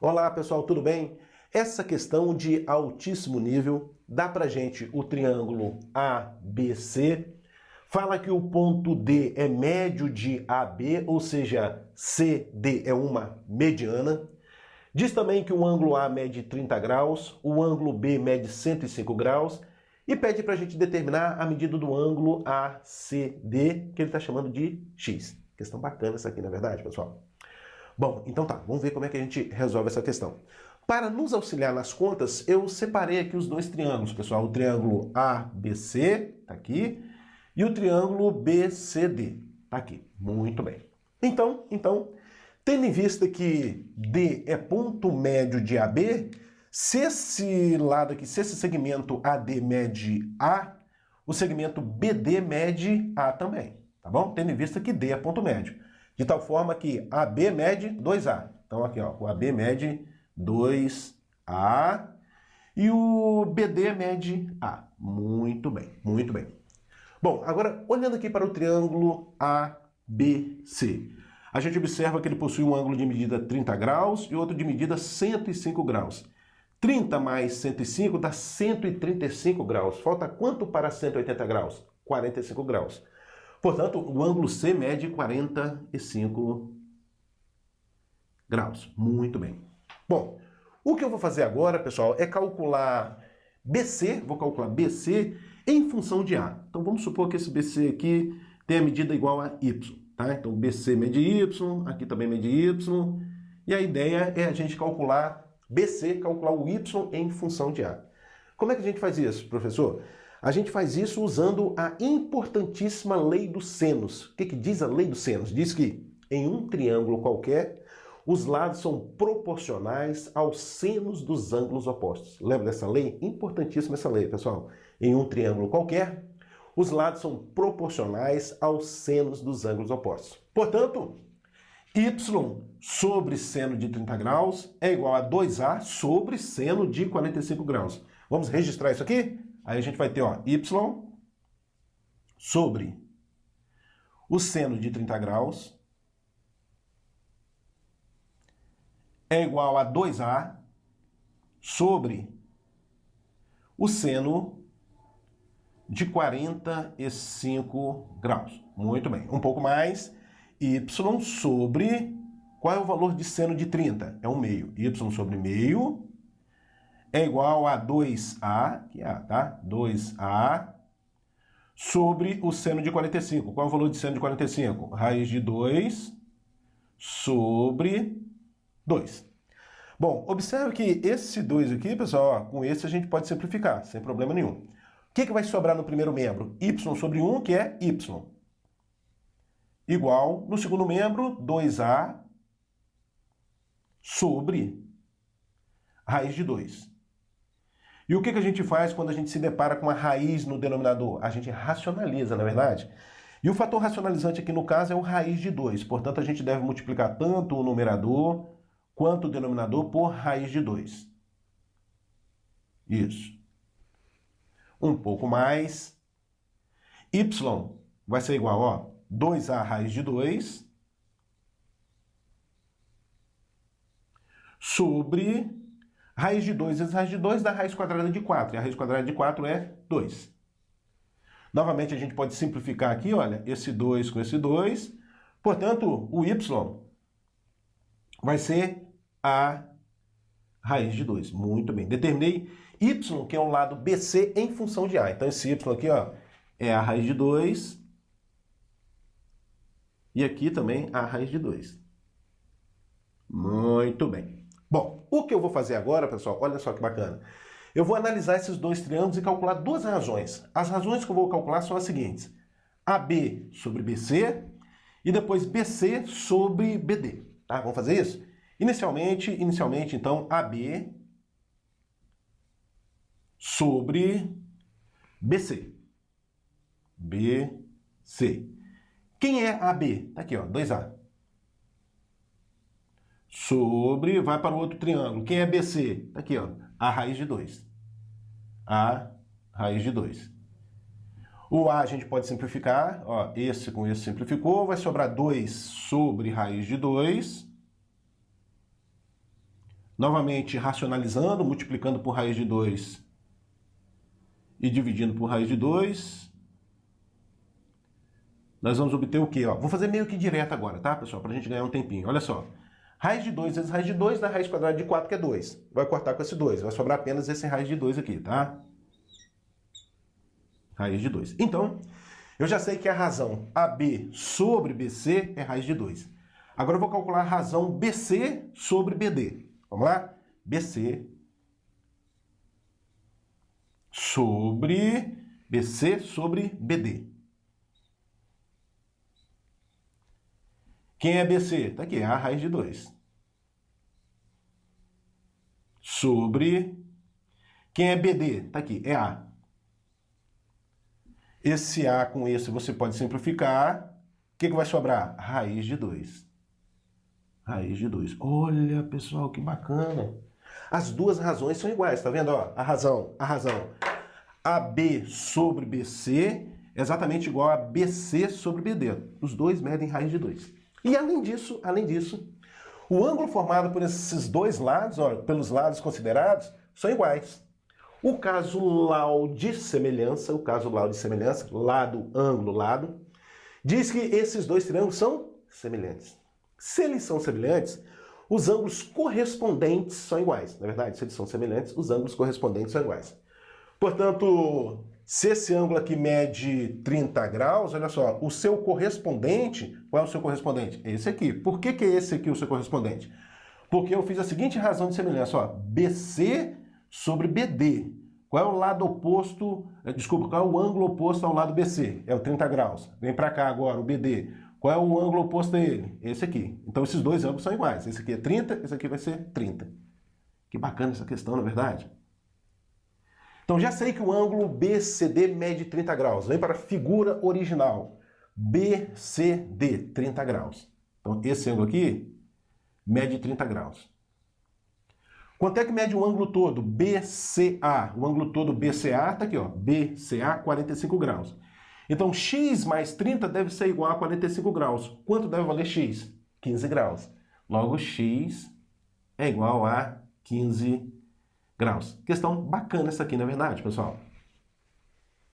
Olá pessoal, tudo bem? Essa questão de altíssimo nível dá pra gente o triângulo ABC, fala que o ponto D é médio de AB, ou seja, CD é uma mediana. Diz também que o ângulo A mede 30 graus, o ângulo B mede 105 graus e pede pra gente determinar a medida do ângulo ACD, que ele está chamando de X. Questão bacana essa aqui, não é verdade, pessoal? Bom, então tá, vamos ver como é que a gente resolve essa questão. Para nos auxiliar nas contas, eu separei aqui os dois triângulos, pessoal. O triângulo ABC, tá aqui, e o triângulo BCD, tá aqui. Muito bem. Então, tendo em vista que D é ponto médio de AB, se esse lado aqui, se esse segmento AD mede A, o segmento BD mede A também, tá bom? Tendo em vista que D é ponto médio. De tal forma que AB mede 2A. Então aqui, ó, o AB mede 2A e o BD mede A. Muito bem, muito bem. Bom, agora olhando aqui para o triângulo ABC, a gente observa que ele possui um ângulo de medida 30 graus e outro de medida 105 graus. 30 mais 105 dá 135 graus. Falta quanto para 180 graus? 45 graus. Portanto, o ângulo C mede 45 graus. Muito bem. Bom, o que eu vou fazer agora, pessoal, é calcular BC, vou calcular BC em função de A. Então vamos supor que esse BC aqui tem a medida igual a Y, tá? Então BC mede Y, aqui também mede Y, e a ideia é a gente calcular BC, calcular o Y em função de A. Como é que a gente faz isso, professor? A gente faz isso usando a importantíssima lei dos senos. O que diz a lei dos senos? Diz que em um triângulo qualquer, os lados são proporcionais aos senos dos ângulos opostos. Lembra dessa lei? Importantíssima essa lei, pessoal. Em um triângulo qualquer, os lados são proporcionais aos senos dos ângulos opostos. Portanto, y sobre seno de 30 graus é igual a 2a sobre seno de 45 graus. Vamos registrar isso aqui? Aí a gente vai ter, ó, y sobre o seno de 30 graus é igual a 2a sobre o seno de 45 graus. Muito bem. Um pouco mais, y sobre... Qual é o valor de seno de 30? É um meio. Y sobre meio é igual a 2a, que é A, tá? 2a sobre o seno de 45. Qual é o valor de seno de 45? Raiz de 2 sobre 2. Bom, observe que esse 2 aqui, pessoal, ó, com esse a gente pode simplificar, sem problema nenhum. O que vai sobrar no primeiro membro? Y sobre 1, que é y. Igual, no segundo membro, 2a sobre raiz de 2. E o que a gente faz quando a gente se depara com uma raiz no denominador? A gente racionaliza, não é verdade? E o fator racionalizante aqui no caso é o raiz de 2. Portanto, a gente deve multiplicar tanto o numerador quanto o denominador por raiz de 2. Isso. Um pouco mais. Y vai ser igual, ó, 2a raiz de 2 sobre raiz de 2 vezes raiz de 2 dá raiz quadrada de 4. E a raiz quadrada de 4 é 2. Novamente, a gente pode simplificar aqui, olha, esse 2 com esse 2. Portanto, o y vai ser a raiz de 2. Muito bem. Determinei y, que é o lado BC, em função de A. Então, esse y aqui, ó, é a raiz de 2. E aqui também a raiz de 2. Muito bem. Bom, o que eu vou fazer agora, pessoal, olha só que bacana. Eu vou analisar esses dois triângulos e calcular duas razões. As razões que eu vou calcular são as seguintes. AB sobre BC e depois BC sobre BD. Tá? Vamos fazer isso? Inicialmente, então, AB sobre BC. BC. Quem é AB? Tá aqui, ó, 2A. Sobre, vai para o outro triângulo. Quem é BC? Tá aqui, ó, a raiz de 2. A raiz de 2. O A a gente pode simplificar, ó, esse com esse simplificou, vai sobrar 2 sobre raiz de 2 Novamente, racionalizando, multiplicando por raiz de 2 e dividindo por raiz de 2, nós vamos obter o quê? Ó, vou fazer meio que direto agora, tá, pessoal? Para a gente ganhar um tempinho. Olha só. Raiz de 2 vezes raiz de 2 dá raiz quadrada de 4, que é 2. Vai cortar com esse 2. Vai sobrar apenas esse raiz de 2 aqui, tá? Raiz de 2. Então, eu já sei que a razão AB sobre BC é raiz de 2. Agora eu vou calcular a razão BC sobre BD. Vamos lá? BC sobre BD. Quem é BC? Tá aqui, é a raiz de 2. Sobre... Quem é BD? Tá aqui, é A. Esse A com esse você pode simplificar. O que vai sobrar? Raiz de 2. Raiz de 2. Olha, pessoal, que bacana. As duas razões são iguais, tá vendo? Ó, a razão. AB sobre BC é exatamente igual a BC sobre BD. Os dois medem raiz de 2. E além disso, o ângulo formado por esses dois lados, ó, pelos lados considerados, são iguais. O caso de semelhança, lado, ângulo, lado, diz que esses dois triângulos são semelhantes. Se eles são semelhantes, os ângulos correspondentes são iguais. Na verdade, se eles são semelhantes, os ângulos correspondentes são iguais. Portanto, se esse ângulo aqui mede 30 graus, olha só, o seu correspondente, qual é o seu correspondente? Esse aqui. Por que é esse aqui o seu correspondente? Porque eu fiz a seguinte razão de semelhança, ó, BC sobre BD. Qual é o lado oposto, qual é o ângulo oposto ao lado BC? É o 30 graus. Vem para cá agora, o BD. Qual é o ângulo oposto a ele? Esse aqui. Então esses dois ângulos são iguais. Esse aqui é 30, esse aqui vai ser 30. Que bacana essa questão, não é verdade? Então já sei que o ângulo BCD mede 30 graus. Vem para a figura original. BCD, 30 graus. Então esse ângulo aqui mede 30 graus. Quanto é que mede o ângulo todo? BCA. O ângulo todo BCA está aqui, ó. BCA, 45 graus. Então, x mais 30 deve ser igual a 45 graus. Quanto deve valer x? 15 graus. Logo, x é igual a 15 graus. Questão bacana essa aqui, não é verdade, pessoal?